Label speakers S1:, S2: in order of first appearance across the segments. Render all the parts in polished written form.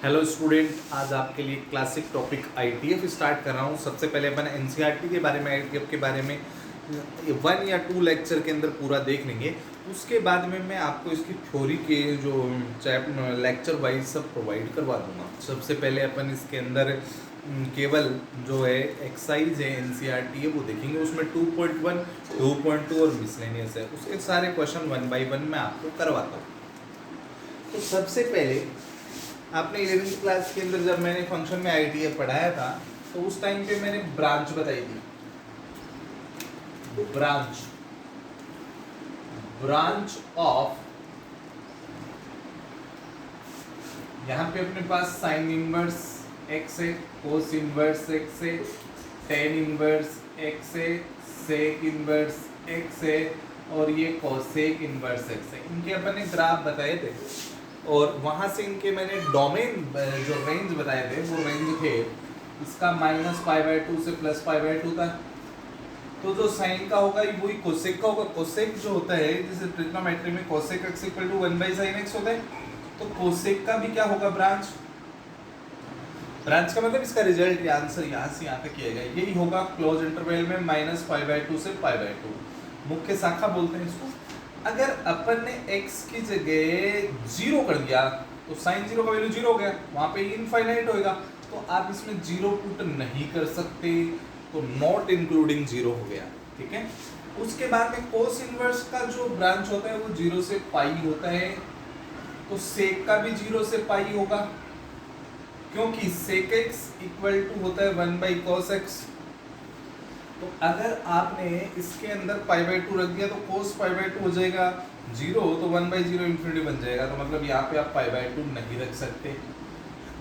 S1: Hello student, आज आपके लिए क्लासिक टॉपिक आईटीएफ स्टार्ट कर रहा हूँ। सबसे पहले अपन एनसीईआरटी के बारे में, आईटीएफ के बारे में 1 या 2 लेक्चर के अंदर पूरा देख लेंगे। उसके बाद में मैं आपको इसकी थ्योरी के जो लेक्चर वाइज सब प्रोवाइड करवा दूंगा। सबसे पहले अपन इसके अंदर केवल जो है एक्सरसाइज है एनसीईआरटी है वो देखेंगे। उसमें 2.1, 2.2 और मिसलेनियस है। उसके सारे क्वेश्चन 1 बाई 1 मैं आपको करवाता हूँ। तो सबसे पहले आपने 11th क्लास के अंदर जब मैंने फंक्शन में आईटीएफ पढ़ाया था तो उस टाइम पे मैंने ब्रांच बताई थी। ब्रांच ऑफ, यहाँ पे अपने पास साइन इनवर्स एक्स है, कोस इनवर्स एक्स है, टेन इनवर्स एक्स है, सेक इनवर्स एक्स है और ये कोसेक इनवर्स एक्स है। इनके अपन ने ग्राफ बताए थे और वहाँ से इनके मैंने डोमेन जो रेंज बताए थे वो रेंज थे इसका -π/2 से +π/2 था। तो जो साइन का होगा वही कोसेक का होगा। कोसेक जो होता है जैसे ट्रिग्नोमेट्री में कोसेक x = 1/sin x होता है, तो कोसेक का भी क्या होगा, ब्रांच का मतलब इसका रिजल्ट या आंसर यहाँ से यहाँ तक किया गया यही होगा। क्लोज इंटरवल में -π/2 से π/2 मुख्य शाखा बोलते हैं इसको। अगर अपन ने x की जगह 0 कर दिया तो साइन 0 का वैल्यू 0 हो गया, वहाँ पे इनफाइनाइट होएगा। तो आप इसमें 0 पुट नहीं कर सकते, तो नॉट इंक्लूडिंग 0 हो गया। ठीक है। उसके बाद में कोस इनवर्स का जो ब्रांच होता है वो 0 से पाई होता है, तो सेक का भी 0 से पाई होगा क्योंकि sec x = होता है 1/cos x। तो अगर आपने इसके अंदर π/2 रख दिया तो cos π/2 हो जाएगा 0, तो 1/0 इन्फिनिटी बन जाएगा। तो मतलब यहाँ पे आप π/2 नहीं रख सकते।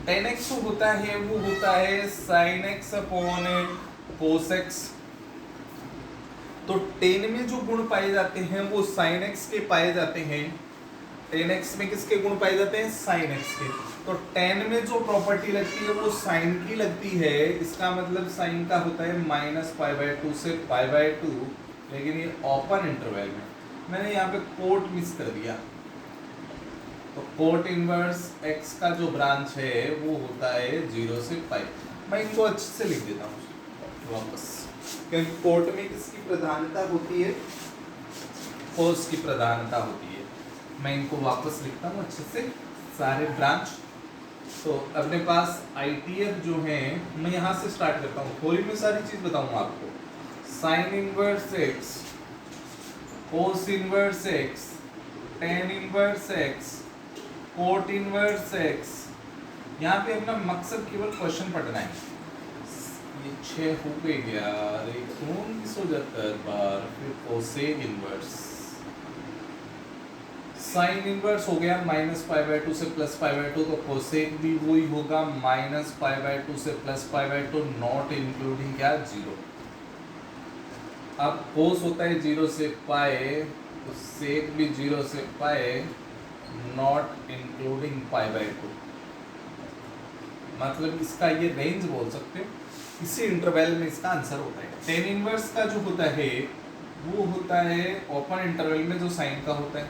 S1: tan x होता है वो होता है sin x upon cos x। तो tan में जो गुण पाए जाते हैं वो sin x के पाए जाते हैं। tan x में किसके गुण पाए जाते हैं, sin x के। तो tan में जो प्रॉपर्टी लगती है वो sin की लगती है। इसका मतलब sin का होता है -π/2 से π/2, लेकिन ये ओपन इंटरवल में मैंने यहाँ पे कोट मिस कर दिया। तो कोट इनवर्स x का जो ब्रांच है वो होता है 0 से पाई। मैं इनको अच्छे से लिख देता हूँ वापस, क्योंकि कोट में किसकी प्रधानता होती है, कोस की प्रधानता होती है। मैं इनको वापस लिखता हूँ अच्छे से सारे ब्रांच। तो अपने पास आईटीएफ जो है, मैं यहाँ से स्टार्ट करता हूँ, थोड़ी में सारी चीज बताऊंगा आपको। Sine inverse x, cos inverse x, tan inverse x, cot inverse x. यहाँ पे अपना मकसद केवल क्वेश्चन पढ़ना है। ये 6 हो गए यार, एक कौन किस हो जाता है बार। फिर कोसेक इनवर्स, साइन इनवर्स हो गया -π/2 से +π/2, तो कोसेक भी वही होगा -π/2 से +π/2, नॉट इंक्लूडिंग क्या, 0। अब कोस होता है 0 से पाए, तो सेक भी 0 से पाए, नॉट इंक्लूडिंग π/2। मतलब इसका ये रेंज बोल सकते हो, इसी इंटरवल में इसका आंसर होता है। टेन इनवर्स का जो होता है वो होता है ओपन इंटरवल में जो साइन का होता है,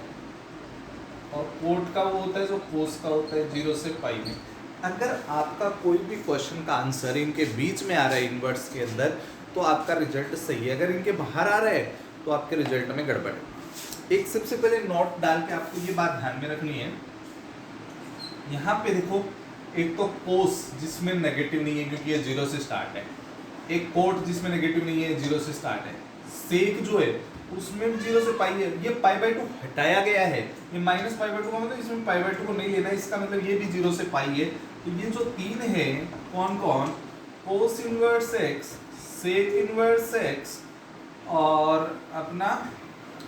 S1: और कोट का वो होता है जो कोस का होता है 0 से पाई में। अगर आपका कोई भी क्वेश्चन का आंसर इनके बीच में आ रहा है इनवर्स के अंदर, तो आपका रिजल्ट सही है। अगर इनके बाहर आ रहा है तो आपके रिजल्ट में गड़बड़ है। एक सबसे पहले नोट डाल के आपको ये बात ध्यान में रखनी है। यहाँ पे देखो, एक तो कोस जिसमें नेगेटिव नहीं है क्योंकि ये 0 से स्टार्ट है, एक कोट जिसमें नेगेटिव नहीं है 0 से स्टार्ट है, सेक जो है उसमें भी 0 से पाई है। ये π/2 हटाया गया है, ये -π/2 का मतलब इसमें π/2 को नहीं लेना है, इसका मतलब ये भी 0 से पाई है। तो ये जो 3 है कौन कौन, cos inverse x, sec inverse x और अपना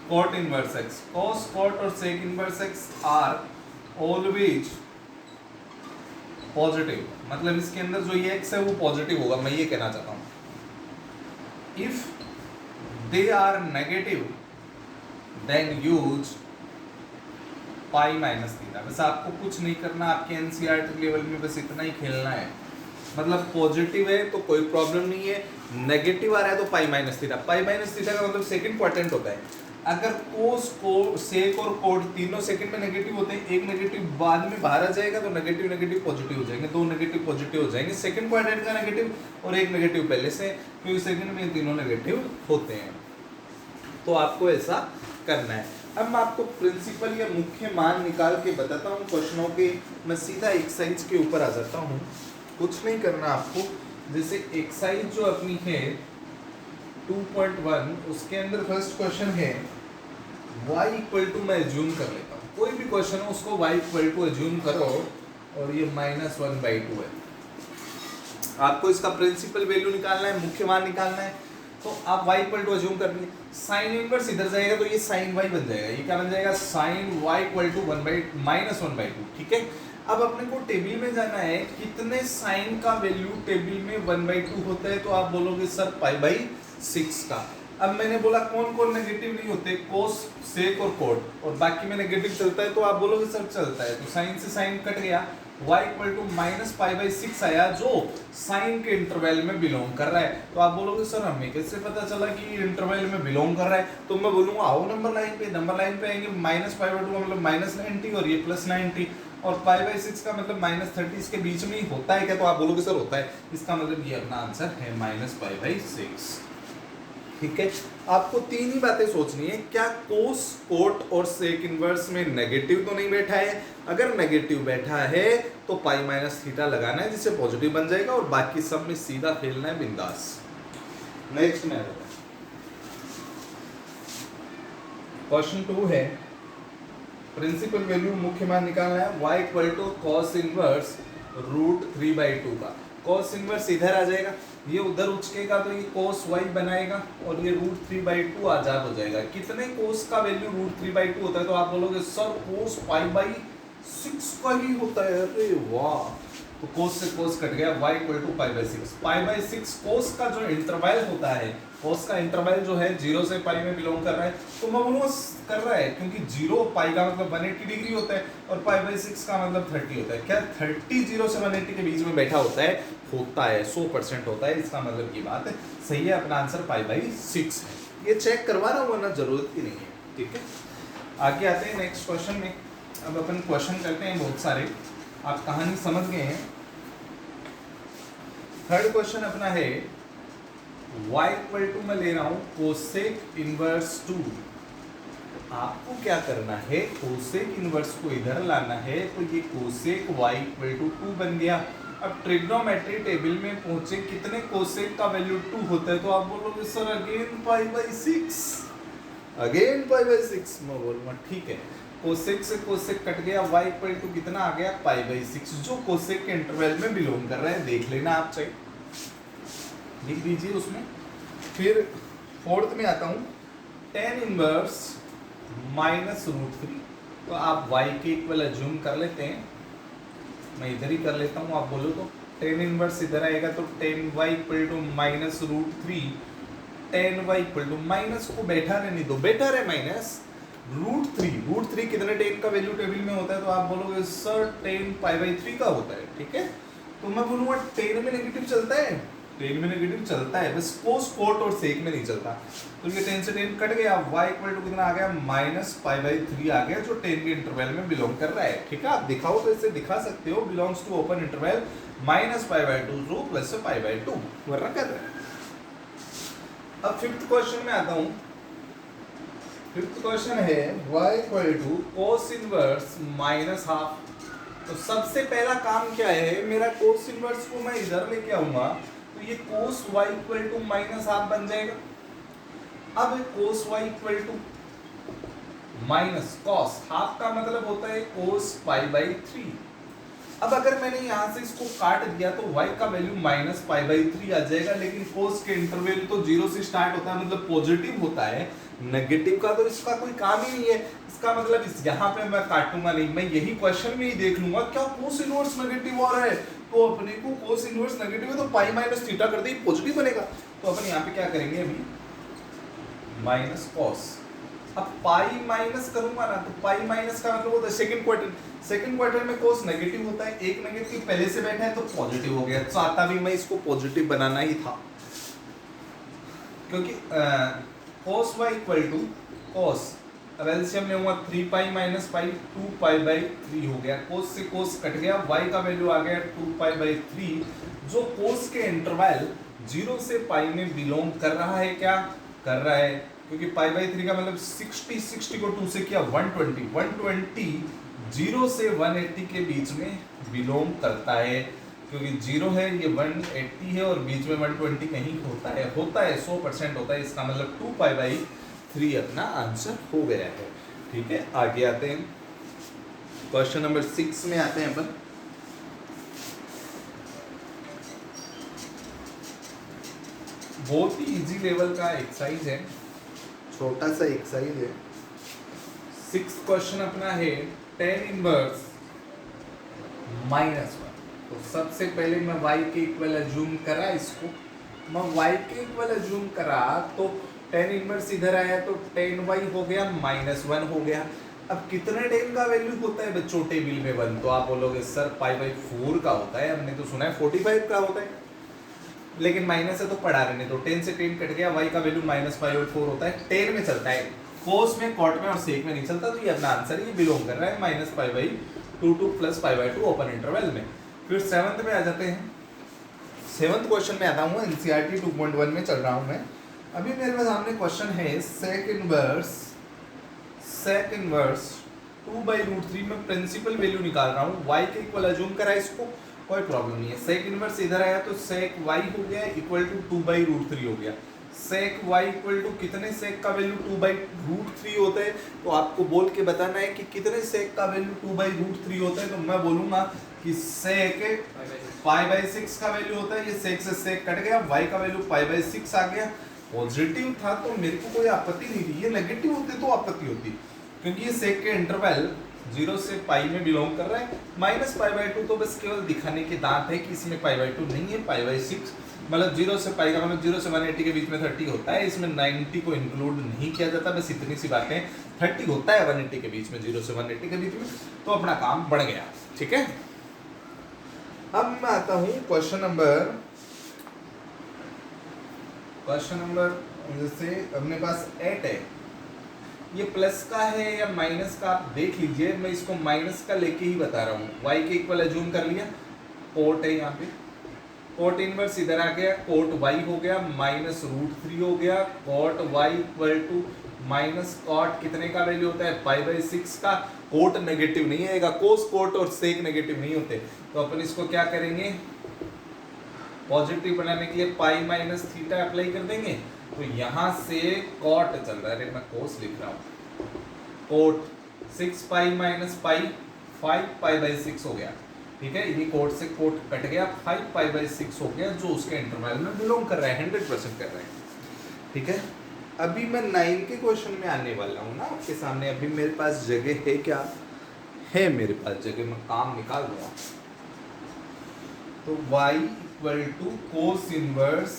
S1: cot inverse x। Cos, cot और sec inverse x are always positive. मतलब इसके अंदर जो ये x है वो पॉजिटिव होगा, मैं ये कहना चाहता हूँ। If they are negative then use π-θ। बस आपको कुछ नहीं करना, आपके एनसीईआरटी लेवल में बस इतना ही खेलना है। मतलब पॉजिटिव है तो कोई प्रॉब्लम नहीं है, नेगेटिव आ रहा है तो π-θ। π-θ का मतलब सेकंड क्वाड्रेंट होता है। अगर कोस को सेक और कोड तीनों सेकंड में नेगेटिव होते हैं, एक नेगेटिव बाद में बाहर आ जाएगा तो नेगेटिव नेगेटिव पॉजिटिव हो जाएंगे, दो नेगेटिव पॉजिटिव हो जाएंगे, सेकंड क्वाड्रेंट का नेगेटिव और एक नेगेटिव पहले से, क्योंकि सेकंड में तीनों नेगेटिव होते हैं। तो आपको ऐसा करना है। अब मैं आपको प्रिंसिपल या मुख्य मान निकाल के बताता हूँ क्वेश्चनों के। मैं सीधा एक्सरसाइज के ऊपर आ जाता हूँ, कुछ नहीं करना आपको। जैसे एक्सरसाइज जो अपनी है 2.1, उसके अंदर फर्स्ट क्वेश्चन है y इक्वल टू, मैं एज्यूम कर लेता हूँ कोई भी क्वेश्चन हो उसको y इक्वल टू एज्यूम करो, और ये -1/2 है। आपको इसका प्रिंसिपल वैल्यू निकालना है, मुख्य मान निकालना है। तो आप y इक्वल टू एज्यूम कर लिए, साइन इनवर्स इधर जाएगा तो ये साइन y बन जाएगा। ये क्या बन जाएगा, साइन y इक्वल टू -1/2। ठीक है। अब अपने को टेबल में जाना है, कितने साइन का वैल्यू टेबल में 1/2 होता है, तो आप बोलोगे सर π/6 का। अब मैंने बोला कौन कौन नेगेटिव नहीं होते, कोस, सेक और कोड, और बाकी में नेगेटिव चलता है, तो आप बोलोगे सर चलता है। तो साइन से साइन कट गया, y इक्वल टू -π/6 आया, जो साइन के इंटरवल में बिलोंग कर रहा है। तो आप बोलोगे सर हमें कैसे पता चला कि इंटरवल में बिलोंग कर रहा है, तो मैं बोलूँगा आओ नंबर लाइन पे। नंबर लाइन पे आएंगे, -π/2 का मतलब -90 और ये +90, और π/6 का मतलब -30, इसके बीच में ही होता है क्या, तो आप बोलोगे सर होता है। इसका मतलब ये अपना आंसर है -π/6। ठीक है। आपको तीन ही बातें सोचनी है, क्या कोस, कोट और सेक इनवर्स में नेगेटिव तो नहीं बैठा है। अगर नेगेटिव बैठा है तो π-θ लगाना है, जिससे पॉजिटिव बन जाएगा, और बाकी सब में सीधा खेलना है बिंदास। नेक्स्ट में क्वेश्चन 2 है, प्रिंसिपल वैल्यू मुख्य मान निकालना है, y equal to cos inverse √3/2 का। cos इनवर्स इधर आ जाएगा, ये उधर उचकेगा तो ये cos y बनाएगा, और ये √3/2 आजाद हो जाएगा। कितने cos का वैल्यू √3/2 होता है, तो आप बोलोगे सर cos π/6 का ही होता है। अरे वाह, तो cos से cos कट गया, y इक्वल टू π/6। π/6 cos का जो इंटरवल होता है, cos का इंटरवल जो है 0 से π में बिलोंग कर रहा है, तो मैं बोलूँगा कर रहा है, क्योंकि 0 π का मतलब 180 डिग्री होता है, और π/6 का मतलब 30 होता है। क्या 30 0 से 180 के बीच में बैठा होता है? होता है, 100% होता है। इसका मतलब की बात है सही है, अपना आंसर π/6 है। ये चेक करवा रहा हूँ, वरना जरूरत ही नहीं है। ठीक है, आगे आते हैं नेक्स्ट क्वेश्चन में। अब अपन क्वेश्चन करते हैं बहुत सारे, आप कहानी समझ गए हैं। थर्ड क्वेश्चन अपना है y इक्वल टू, मैं ले रहा हूं कोसेक इनवर्स 2। आपको क्या करना है, कोसेक इनवर्स को इधर लाना है, तो ये कोसेक y इक्वल टू 2 बन गया। अब ट्रिग्नोमेट्री टेबल में पहुंचे, कितने कोसेक का वैल्यू 2 होता है, तो आप बोलोगे सर अगेन π/6, अगेन π/6। मैं बोलूँगा ठीक है, कोसेक से कोसेक कट गया, y इक्वल टू कितना आ गया, π/6, जो कोसेक के इंटरवल में बिलोंग कर रहा है। देख लेना आप, चाहिए लिख दीजिए उसमें। फिर फोर्थ में आता हूँ, tan इनवर्स -√3, तो आप y के इक्वल एज्यूम कर लेते हैं, मैं इधर ही कर लेता हूँ। आप बोलो तो tan इनवर्स इधर आएगा, तो tan y equal to -√3, tan y equal to, minus को बैठा रहने दो, बेटर है -√3 कितने tan का वैल्यू टेबल में होता है, तो आप बोलोगे सर tan π/3 का होता है। ठीक है, तो मैं बोलूँगा tan में नेगेटिव चलता है, tan में नेगेटिव चलता है, बस कोस, कोट और सेक में नहीं चलता। तो ये tan से tan कट गया, y इक्वल टू कितना आ गया, -π/3 आ गया, जो tan के इंटरवल में बिलोंग कर रहा है। ठीक है, आप दिखाओ तो इसे दिखा सकते हो, belongs to open interval -π/2 to +π/2, वरना कर रहा है। अब फिफ्थ क्वेश्चन में आता हूँ। फिफ्थ क्वेश्चन है y equal to cos inverse -½ तो सबसे पहला काम क्या है, मेरा कोस इनवर्स को मैं इधर लेके आऊंगा, तो ये कोस y इक्वल टू -½ बन जाएगा। अब cos y equal to minus cos, half का मतलब होता है कोस π/3। अब अगर मैंने यहाँ से इसको काट दिया तो y का वैल्यू -π/3 आ जाएगा, लेकिन कोस के इंटरवल तो 0 से स्टार्ट होता है, मतलब पॉजिटिव होता है। नेगेटिव का तो इसका कोई काम ही नहीं है। इसका मतलब इस यहाँ पे मैं काटूंगा नहीं, मैं यही क्वेश्चन में ही देख लूंगा क्या कोस इनवर्स नेगेटिव हो रहा है, तो अपने को कोस इनवर्स नेगेटिव है तो π-θ कर दे, पॉजिटिव बनेगा। तो अपन यहाँ पे क्या करेंगे, अभी माइनस कॉस। अब पाई माइनस करूंगा ना, तो पाई माइनस का मतलब होता है सेकंड क्वार्टर। सेकंड क्वार्टर में कोस नेगेटिव होता है, एक नेगेटिव पहले से बैठा है तो पॉजिटिव हो गया। चाहता भी मैं इसको पॉजिटिव बनाना ही था, क्योंकि कोस y इक्वल टू कोस, अब एलसीएम में हुआ 3 pi minus pi 2 pi by 3 हो गया, कोस से कोस कट गया, y का वैल्यू आ गया 2 पाई बाई 3, जो कोस के इंटरवल 0 से पाई में बिलोंग कर रहा है, क्या कर रहा है, क्योंकि पाई बाई 3 का मतलब 60 को 2 से किया 120 0 से 180 के बीच में बिलोंग करता है, क्योंकि 0 है ये 180 है और बीच में 120 नहीं होता है 100% होता है, इसका मतलब 2 पाई बाई 3 अपना आंसर हो गया है। ठीक है, आगे आते हैं क्वेश्चन नंबर 6 में आते हैं अपन। बहुत ही इजी लेवल का एक्सरसाइज है, छोटा सा एक्सरसाइज है। 6 क्वेश्चन अपना है tan इनवर्स -1। तो सबसे पहले मैं y के इक्वल अज्यूम करा, इसको मैं y के इक्वल अज्यूम करा तो tan इनवर्स इधर आया तो tan y हो गया -1 हो गया। अब कितने tan का वैल्यू होता है बच्चों टेबल में 1, तो आप बोलोगे सर पाई बाई 4 का होता है, हमने तो सुना है 45 का होता है, लेकिन माइनस है तो पढ़ा रहे नहीं, तो 10 से 10 कट गया, y का वैल्यू -5/4 होता है, 10 में चलता है, कोस में कॉट में और सेक में नहीं चलता, तो ये अपना आंसर ये बिलोंग कर रहा है -π/2 to +π/2 ओपन इंटरवल में। फिर 7th में आ जाते हैं। 7th क्वेश्चन में आता हूँ, एनसीईआरटी 2.1 में चल रहा हूँ मैं। अभी मेरे सामने क्वेश्चन है सेक इनवर्स 2/√3 में प्रिंसिपल वैल्यू निकाल रहा हूँ, y के इक्वल अज्यूम करा इसको, कोई प्रॉब्लम नहीं है। सेक इनवर्स इधर आया तो सेक y हो गया इक्वल टू 2/√3 हो गया। सेक y इक्वल टू कितने सेक का वैल्यू 2/√3 होता है, तो आपको बोल के बताना है कि कितने सेक का वैल्यू 2/√3 होता है, तो मैं बोलूंगा कि सेक π/6 का वैल्यू होता है, ये सेक से सेक कट गया, y का वैल्यू π/6 आ गया। पॉजिटिव था तो मेरे को कोई आपत्ति नहीं थी, ये नेगेटिव होते तो आपत्ति होती, क्योंकि ये सेक के इंटरवल 0 से पाई में बिलोंग कर रहा है। -π/2 तो बस केवल दिखाने के दांत है कि इसमें π/2 नहीं है, π/6 मतलब 0 से पाई का मतलब 0 से 180 के बीच में 30 होता है, इसमें 90 को इंक्लूड नहीं किया जाता, बस इतनी सी बातें, 30 होता है 180 के बीच में, 0 से 180 के बीच में, तो अपना काम बढ़ गया। ठीक है, अब मैं आता हूँ क्वेश्चन नंबर जैसे अपने पास 8 है, ये प्लस का है या माइनस का आप देख लीजिए, मैं इसको माइनस का लेके ही बता रहा हूँ। y के इक्वल अज्यूम कर लिया, कोट है यहाँ पे, कोट इनवर्स इधर आ गया, कोट y हो गया -√3 हो गया, cot y equal to minus cot कितने का वैल्यू होता है π/6 का, कोट नेगेटिव नहीं आएगा, कोस कोट और सेक नेगेटिव नहीं होते, तो अपन इसको क्या करेंगे, पॉजिटिव बनाने के लिए पाई माइनस थीटा अप्लाई कर देंगे, तो यहाँ से कॉट चल रहा है, मैं कोस लिख रहा हूँ, कोट 6 पाई माइनस पाई 5 π/6 हो गया। ठीक है, ये कोट से कोट कट गया, 5 π/6 हो गया, जो उसके इंटरवल में बिलोंग कर रहा है, 100% कर रहा है। ठीक है, अभी मैं 9 के क्वेश्चन में आने वाला हूँ ना आपके सामने। अभी मेरे पास जगह है, क्या है मेरे पास जगह, मैं काम निकाल दूंगा। तो y equal to cos inverse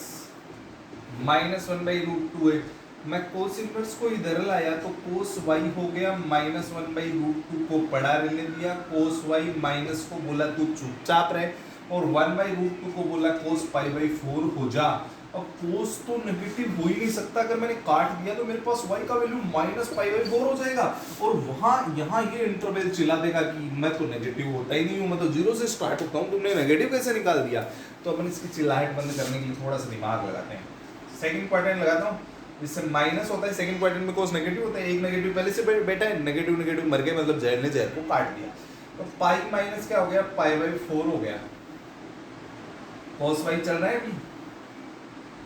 S1: -1/√2 है, मैं कोस इनवर्स को इधर लाया तो कोस y हो गया -1/√2 को पढ़ा रहने दिया, कोस y माइनस को बोला तू चुपचाप रहे, और 1/√2 को बोला कोस π/4 हो जा। अब कोस तो नेगेटिव हो ही नहीं सकता, अगर मैंने काट दिया तो मेरे पास y का वैल्यू -π/4 हो जाएगा, और वहाँ यहाँ ये इंटरवल चिल्ला देगा कि मैं तो नेगेटिव होता ही नहीं हूँ, मैं तो 0 से स्टार्ट होता हूँ, तुमने नेगेटिव कैसे निकाल दिया। तो अपन इसकी चिल्लाहट बंद करने के लिए थोड़ा सा दिमाग लगाते हैं। सेकंड क्वाड्रेंट लगाता हूँ, इससे माइनस होता है, सेकंड क्वाड्रेंट में कोस नेगेटिव होता है, एक नेगेटिव पहले से बैठा है, नेगेटिव मर गए, मतलब जहर ने जहर को काट दिया, तो पाई माइनस क्या हो गया π/4 हो गया, कोस y चल रहा है अभी,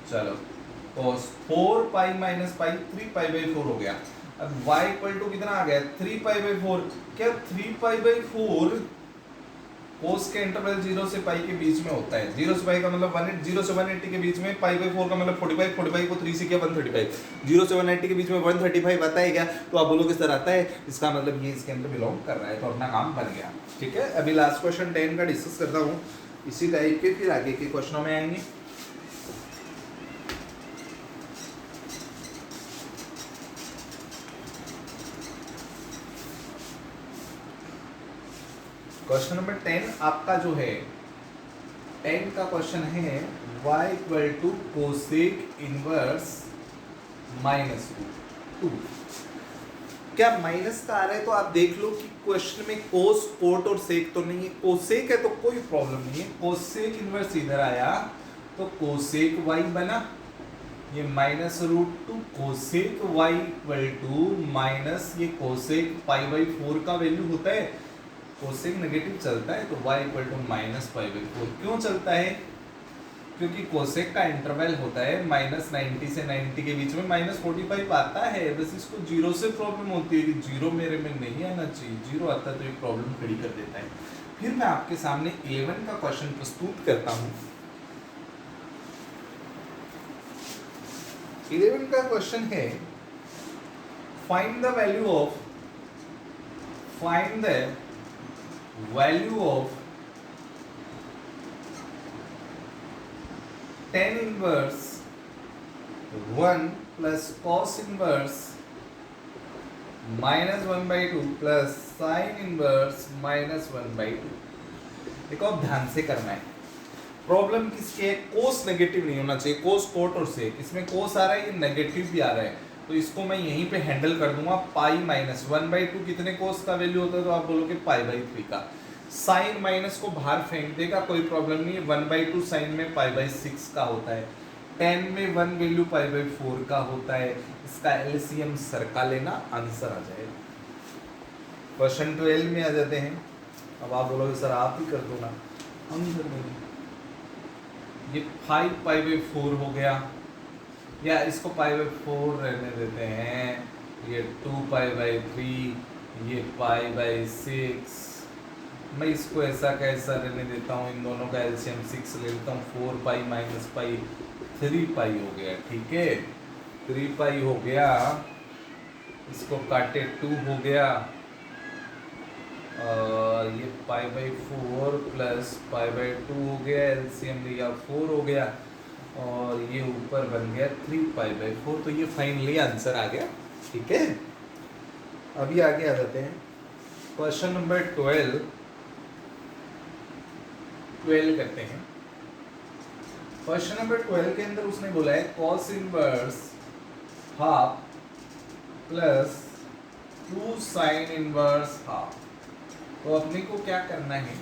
S1: चलो कोस 4 पाई माइनस पाई 3 π/4 हो गया। अब y इक्वल टू कितना आ गया 3 π/4, क्या 3 π/4 कोस के इंटरवल 0 से पाई के बीच में होता है, 0 से पाई का मतलब 0 से 180 के बीच में, π/4 का मतलब 45 को 3 से किया 135, 0 से 180 के बीच में 135 आता है क्या, तो आप बोलोगे सर आता है, इसका मतलब ये इसके अंदर बिलोंग कर रहा है, तो अपना काम बन गया। ठीक है, अभी लास्ट क्वेश्चन 10 का डिस्कस करता हूँ, इसी टाइप के फिर आगे के क्वेश्चनों में आएंगे। क्वेश्चन नंबर 10 आपका जो है 10 का क्वेश्चन है y equal to cosec inverse -2। क्या माइनस का आ रहा है तो आप देख लो कि क्वेश्चन में कोस कोट और सेक तो नहीं है, कोसेक है तो कोई प्रॉब्लम नहीं है, कोसेक इनवर्स इधर आया तो कोसेक वाई बना, ये -√2 cosec y equal to minus ये कोसेक π/4 का वैल्यू होता है, कोसेक नेगेटिव चलता है तो y इक्वल टू -π/4 क्यों चलता है, क्योंकि कोसेक का इंटरवल होता है -90 से 90 के बीच में -45 आता है, बस इसको जीरो से प्रॉब्लम होती है कि जीरो मेरे में नहीं आना चाहिए, जीरो आता है तो एक प्रॉब्लम खड़ी कर देता है। फिर मैं आपके सामने 11 का क्वेश्चन प्रस्तुत करता हूँ। 11 का क्वेश्चन है find the value of tan inverse 1 plus cos inverse -1/2 plus sin inverse -1/2। देखो अब ध्यान से करना है, प्रॉब्लम किसके है, कोस नेगेटिव नहीं होना चाहिए, कोस कोट और सेक, इसमें कोस आ रहा है, ये नेगेटिव भी आ रहा है, तो इसको मैं यहीं पे हैंडल कर दूंगा, पाई माइनस 1/2 कितने कोस का वैल्यू होता है तो आप बोलोगे π/3 का, साइन माइनस को बाहर फेंक देगा कोई प्रॉब्लम नहीं है, 1/2 साइन में π/6 का होता है, tan में 1 वैल्यू π/4 का होता है, इसका एलसीएम सरका लेना, आंसर आ जाएगा। क्वेश्चन 12 में आ जाते हैं। अब आप बोलोगे सर आप ही कर दो ना, हम कर देंगे। ये 5π/4 हो गया, या इसको π/4 रहने देते हैं, ये 2π/3, ये π/6, मैं इसको ऐसा कैसा रहने देता हूँ, इन दोनों का एलसीएम 6 ले लेता हूँ, 4π - π 3π हो गया, ठीक है 3π हो गया, इसको काटे 2 हो गया, और ये π/4 प्लस π/2 हो गया, एलसीएम लिया 4 हो गया, और ये ऊपर बन गया 3π/4, तो ये फाइनली आंसर आ गया, ठीक है। अभी आगे आ जाते हैं क्वेश्चन नंबर 12 करते हैं। क्वेश्चन नंबर 12 के अंदर उसने बोला है cos inverse half plus 2 sine inverse half, तो अपने को क्या करना है,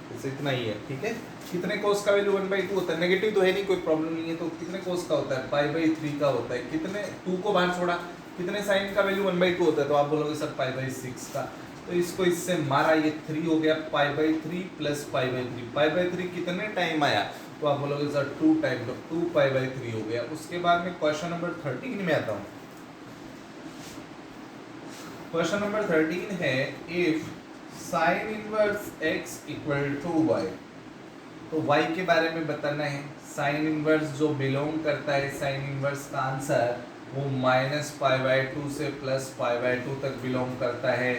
S1: जैसे इतना ही है, ठीक है। कितने कोस का वैल्यू 1/2 होता है, नेगेटिव तो है नहीं, कोई प्रॉब्लम नहीं है, तो कितने कोस का होता है π/3 का होता है, कितने 2 को बाहर छोड़ा, कितने साइन का वैल्यू 1/2 होता है, तो आप बोलोगे सर π/6 का, तो इसको इससे मारा, ये 3 हो गया, π/3 प्लस π/3, π/3 कितने टाइम आया, तो आप बोलोगे सर 2 टाइम, तो 2π/3 हो गया। उसके बाद में क्वेश्चन नंबर 13 में आता हूँ। क्वेश्चन नंबर 13 है if sine inverse x equal to y, तो y के बारे में बताना है। साइन इनवर्स जो बिलोंग करता है, साइन इनवर्स का आंसर वो -π/2 से +π/2 तक बिलोंग करता है,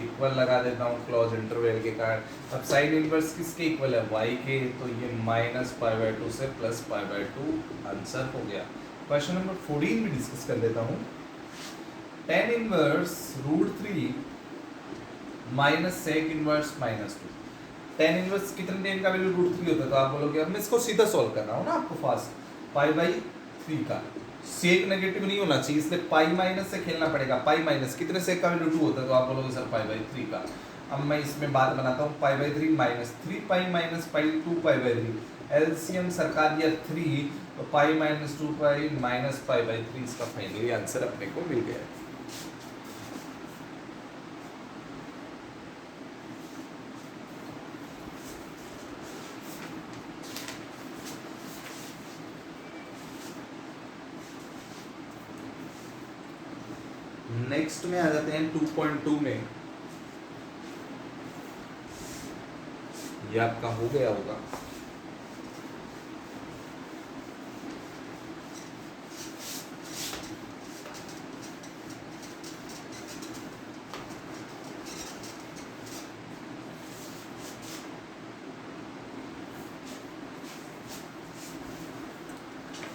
S1: इक्वल लगा देता हूँ क्लोज इंटरवल के कारण। अब साइन इनवर्स किसके इक्वल है, y के, तो ये -π/2 से +π/2 आंसर हो गया। क्वेश्चन नंबर 14 में डिस्कस कर लेता हूँ। tan inverse √3 minus sec inverse -2, tan inverse कितने tan का वैल्यू √3 होता है, तो आप बोलोगे, अब मैं इसको सीधा सॉल्व कर रहा हूँ ना आपको फास्ट, π/3 का, सेक नेगेटिव नहीं होना चाहिए, इसलिए पाई माइनस से खेलना पड़ेगा, पाई माइनस कितने सेक का वैल्यू 2 होता है, तो आप बोलोगे सर π/3 का। अब मैं इसमें बात बनाता हूँ, π/3 माइनस 3π - π 2π/3, एलसीएम सरकार दिया 3, तो π - 2π - π/3, इसका फाइनली आंसर अपने को मिल गया। नेक्स्ट में आ जाते हैं 2.2 में, ये आपका हो गया होगा।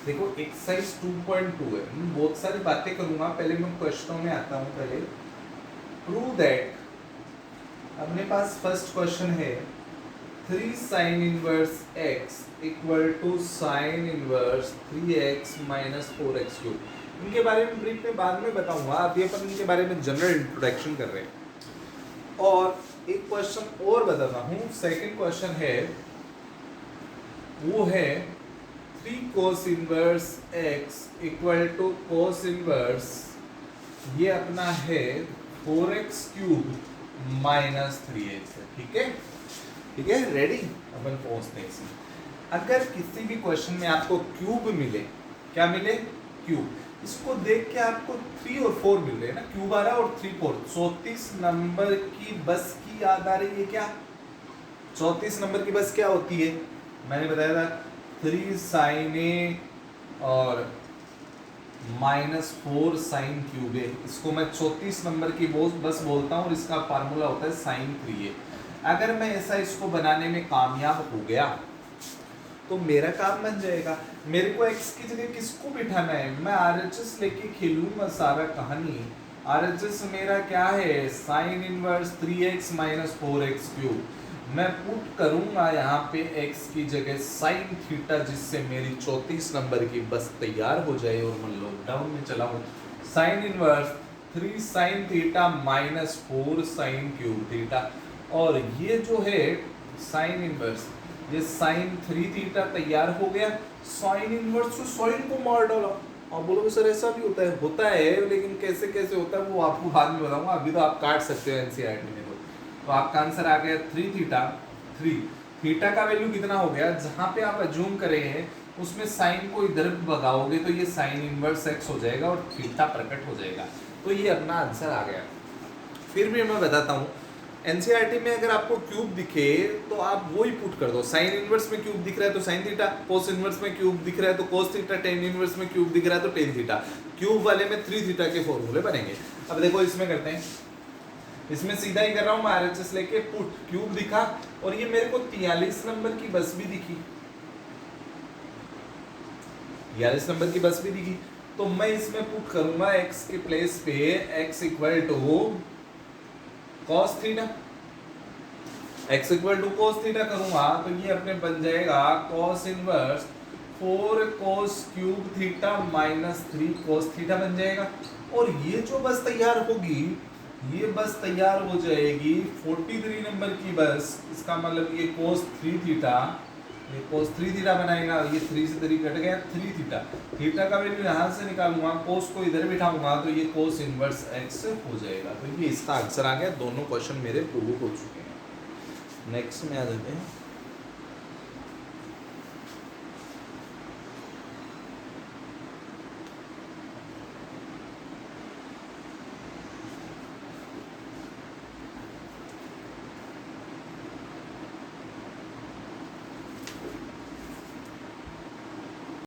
S1: देखो एक्सरसाइज 2.2 है, मैं बहुत सारी बातें करूंगा, पहले मैं क्वेश्चनों में आता हूं। पहले प्रूव दैट, अपने पास फर्स्ट क्वेश्चन है 3 sin inverse x equal to sine inverse 3x - 4x cube. इनके बारे में ब्रीफ में बाद में बताऊंगा, अभी अपन इनके बारे में जनरल इंट्रोडक्शन कर रहे हैं। और एक क्वेश्चन और बताता हूँ, सेकंड क्वेश्चन है वो है 3 cos inverse x equal to cos inverse, ये अपना है 4x क्यूब माइनस 3x है। ठीक है, ठीक है, रेडी। अपन पहुंचते हैं इसमें। अगर किसी भी क्वेश्चन में आपको क्यूब मिले, क्या मिले, क्यूब, इसको देख के आपको 3 और 4 मिल रहे हैं ना, क्यूब आ रहा है और 3 4, 34 नंबर की बस की याद आ रही है क्या? 34 नंबर की बस क्या होती है? मैंने बताया था 3 sin a और -4 sin क्यूब a। इसको मैं 34 नंबर की बस बोलता हूँ और इसका फार्मूला होता है sin 3a। अगर मैं ऐसा इसको बनाने में कामयाब हो गया तो मेरा काम बन जाएगा। मेरे को x की जगह किसको बिठाना है? मैं RHS लेके खेलूंगा सारा कहानी। RHS मेरा क्या है? sin inverse 3x minus 4x cube. मैं पुट करूंगा यहाँ पे x की जगह sin थीटा, जिससे मेरी 34 नंबर की बस तैयार हो जाए और मैं लॉकडाउन में चला हूँ। sin inverse 3 sin theta minus 4 sin cube theta, और ये जो है sin इनवर्स, ये sin 3 थीटा तैयार हो गया। sin इनवर्स से sin को मार डाला। आप बोलोगे सर ऐसा भी होता है, लेकिन कैसे कैसे होता है वो आपको बाद में बताऊंगा। अभी तो आप काट सकते हो एनसीईआरटी में। तो आपका आंसर आ गया 3 थीटा। 3 थीटा का वैल्यू कितना हो गया? जहाँ पे आप अज्यूम करे हैं उसमें साइन को इधर भगाओगे तो ये साइन इनवर्स x हो जाएगा और थीटा प्रकट हो जाएगा। तो ये अपना आंसर आ गया। फिर भी मैं बताता हूँ, एनसीईआरटी में अगर आपको क्यूब दिखे तो आप वो ही पुट कर दो। साइन इनवर्स में क्यूब दिख रहा है तो साइन थीटा, कोस इनवर्स में क्यूब दिख रहा है तो कोस थीटा, टेन इनवर्स में क्यूब दिख रहा है तो टेन थीटा। क्यूब वाले में 3 थीटा के फॉर्मूले बनेंगे। अब देखो इसमें करते हैं, इसमें सीधा ही कर रहा हूँ मैं, आरएचएस लेके पुट, क्यूब दिखा और ये मेरे को 43 नंबर की बस भी दिखी, 43 नंबर की बस भी दिखी। तो मैं इसमें पुट करूंगा x के प्लेस पे x equal to cos theta, x equal to cos theta करूंगा तो ये अपने बन जाएगा cos inverse 4 cos cube theta minus 3 cos theta बन जाएगा। और ये जो बस तैयार होगी, ये बस तैयार हो जाएगी 43 नंबर की बस। इसका मतलब ये cos 3 थीटा, ये cos 3 थीटा बनाएगा, ये 3 से 3 कट गया, 3 थीटा। थीटा का वैल्यू यहाँ से निकालूंगा, cos को इधर बिठाऊंगा तो ये cos इनवर्स x हो जाएगा। तो ये इसका आंसर आ गया। दोनों क्वेश्चन मेरे प्रूव हो चुके हैं। नेक्स्ट में आ जाते हैं।